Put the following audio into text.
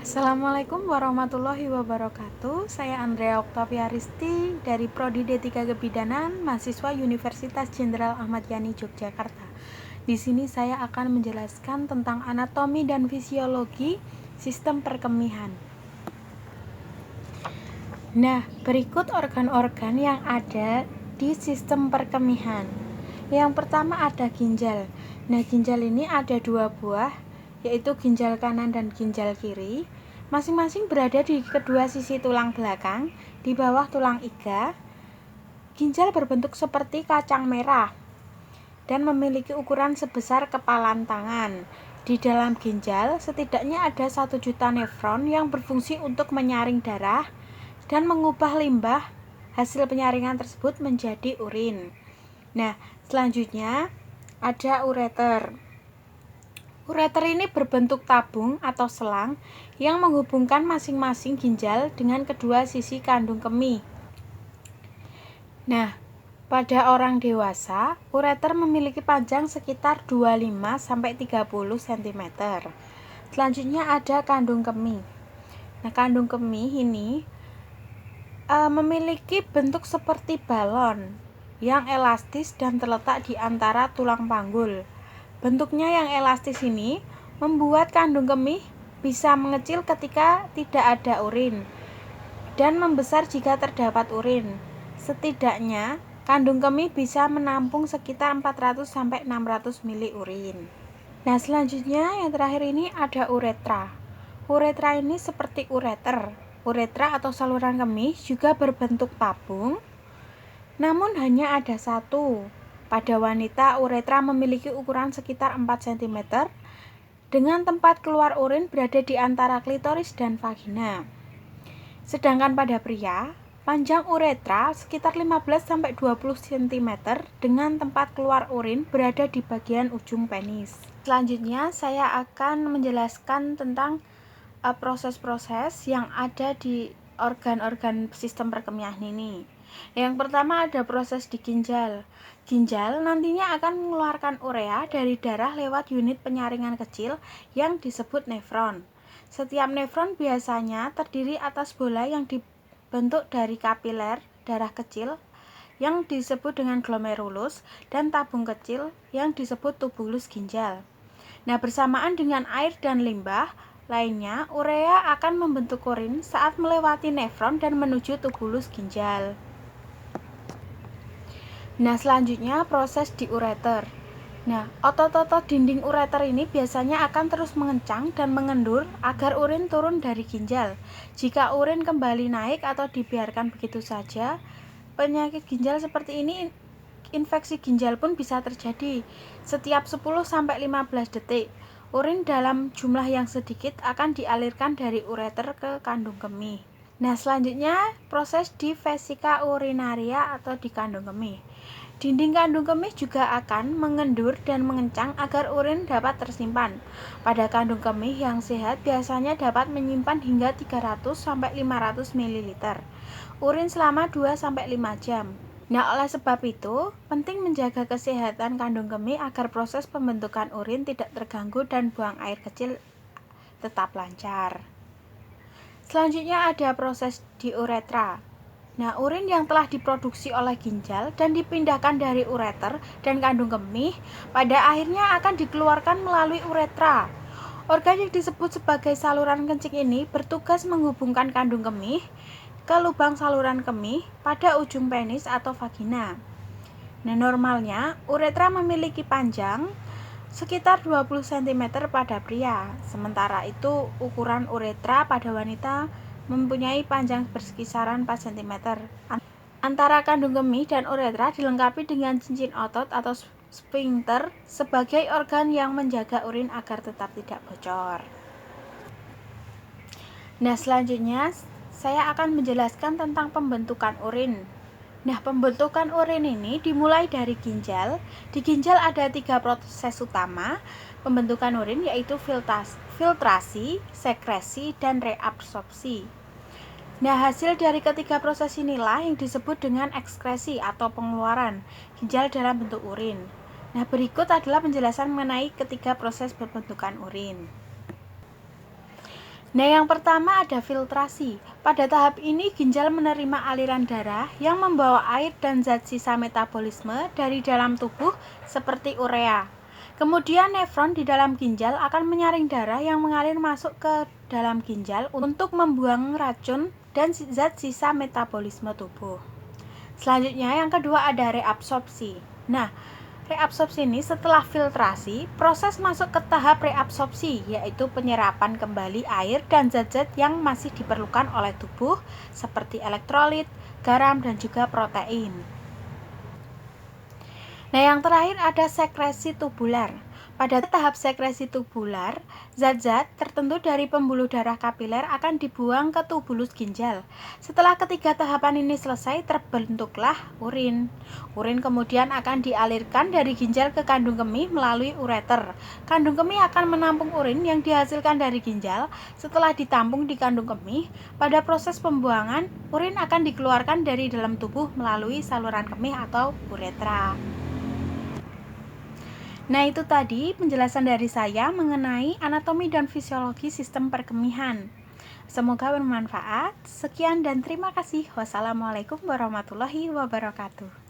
Assalamualaikum warahmatullahi wabarakatuh. Saya Andrea Oktavia Risti dari Prodi D3 Kebidanan, mahasiswa Universitas Jenderal Ahmad Yani Yogyakarta. Di sini saya akan menjelaskan tentang anatomi dan fisiologi sistem perkemihan. Nah, berikut organ-organ yang ada di sistem perkemihan. Yang pertama ada ginjal. Nah, ginjal ini ada dua buah, yaitu ginjal kanan dan ginjal kiri. Masing-masing berada di kedua sisi tulang belakang, di bawah tulang iga. Ginjal berbentuk seperti kacang merah dan memiliki ukuran sebesar kepalan tangan. Di dalam ginjal setidaknya ada 1 juta nefron yang berfungsi untuk menyaring darah dan mengubah limbah hasil penyaringan tersebut menjadi urin. Nah, selanjutnya ada ureter. Ureter ini berbentuk tabung atau selang yang menghubungkan masing-masing ginjal dengan kedua sisi kandung kemih. Nah, pada orang dewasa, ureter memiliki panjang sekitar 25-30 cm. Selanjutnya ada kandung kemih. Nah, kandung kemih ini memiliki bentuk seperti balon yang elastis dan terletak di antara tulang panggul. Bentuknya yang elastis ini membuat kandung kemih bisa mengecil ketika tidak ada urin dan membesar jika terdapat urin. Setidaknya, kandung kemih bisa menampung sekitar 400-600 mili urin. Nah, selanjutnya yang terakhir ini ada uretra. Uretra ini seperti ureter. Uretra atau saluran kemih juga berbentuk tabung, namun hanya ada satu. Pada wanita, uretra memiliki ukuran sekitar 4 cm dengan tempat keluar urin berada di antara klitoris dan vagina. Sedangkan pada pria, panjang uretra sekitar 15-20 cm dengan tempat keluar urin berada di bagian ujung penis. Selanjutnya, saya akan menjelaskan tentang proses-proses yang ada di organ-organ sistem perkemihan ini. Yang pertama ada proses di ginjal. Ginjal nantinya akan mengeluarkan urea dari darah lewat unit penyaringan kecil yang disebut nefron. Setiap nefron biasanya terdiri atas bola yang dibentuk dari kapiler darah kecil yang disebut dengan glomerulus dan tabung kecil yang disebut tubulus ginjal. Nah, bersamaan dengan air dan limbah lainnya, urea akan membentuk urin saat melewati nefron dan menuju tubulus ginjal. Nah, selanjutnya proses di ureter. Nah, otot-otot dinding ureter ini biasanya akan terus mengencang dan mengendur agar urin turun dari ginjal. Jika urin kembali naik atau dibiarkan begitu saja, penyakit ginjal seperti ini, infeksi ginjal pun bisa terjadi. Setiap 10-15 detik, urin dalam jumlah yang sedikit akan dialirkan dari ureter ke kandung kemih. Nah, selanjutnya proses di vesika urinaria atau di kandung kemih. Dinding kandung kemih juga akan mengendur dan mengencang agar urin dapat tersimpan. Pada kandung kemih yang sehat biasanya dapat menyimpan hingga 300-500 ml urin selama 2-5 jam. Nah, oleh sebab itu, penting menjaga kesehatan kandung kemih agar proses pembentukan urin tidak terganggu dan buang air kecil tetap lancar. Selanjutnya ada proses di uretra. Nah, urin yang telah diproduksi oleh ginjal dan dipindahkan dari ureter dan kandung kemih pada akhirnya akan dikeluarkan melalui uretra. Organ yang disebut sebagai saluran kencing ini bertugas menghubungkan kandung kemih ke lubang saluran kemih pada ujung penis atau vagina. Nah, normalnya uretra memiliki panjang sekitar 20 cm pada pria. Sementara itu, ukuran uretra pada wanita mempunyai panjang berkisaran 4 cm. Antara kandung kemih dan uretra dilengkapi dengan cincin otot atau sphincter sebagai organ yang menjaga urin agar tetap tidak bocor. Nah, selanjutnya saya akan menjelaskan tentang pembentukan urin. Nah, pembentukan urin ini dimulai dari ginjal. Di ginjal ada 3 proses utama pembentukan urin, yaitu filtrasi, sekresi, dan reabsorpsi. Nah, hasil dari ketiga proses inilah yang disebut dengan ekskresi atau pengeluaran ginjal dalam bentuk urin. Nah, berikut adalah penjelasan mengenai ketiga proses pembentukan urin. Nah, yang pertama ada filtrasi. Pada tahap ini ginjal menerima aliran darah yang membawa air dan zat sisa metabolisme dari dalam tubuh seperti urea. Kemudian nefron di dalam ginjal akan menyaring darah yang mengalir masuk ke dalam ginjal untuk membuang racun dan zat sisa metabolisme tubuh. Selanjutnya yang kedua ada reabsorpsi. Nah, reabsorpsi ini setelah filtrasi, proses masuk ke tahap reabsorpsi, yaitu penyerapan kembali air dan zat-zat yang masih diperlukan oleh tubuh seperti elektrolit, garam, dan juga protein. Nah, yang terakhir ada sekresi tubular. Pada tahap sekresi tubular, zat-zat tertentu dari pembuluh darah kapiler akan dibuang ke tubulus ginjal. Setelah ketiga tahapan ini selesai, terbentuklah urin. Urin kemudian akan dialirkan dari ginjal ke kandung kemih melalui ureter. Kandung kemih akan menampung urin yang dihasilkan dari ginjal. Setelah ditampung di kandung kemih, pada proses pembuangan, urin akan dikeluarkan dari dalam tubuh melalui saluran kemih atau uretra. Nah, itu tadi penjelasan dari saya mengenai anatomi dan fisiologi sistem perkemihan. Semoga bermanfaat. Sekian dan terima kasih. Wassalamualaikum warahmatullahi wabarakatuh.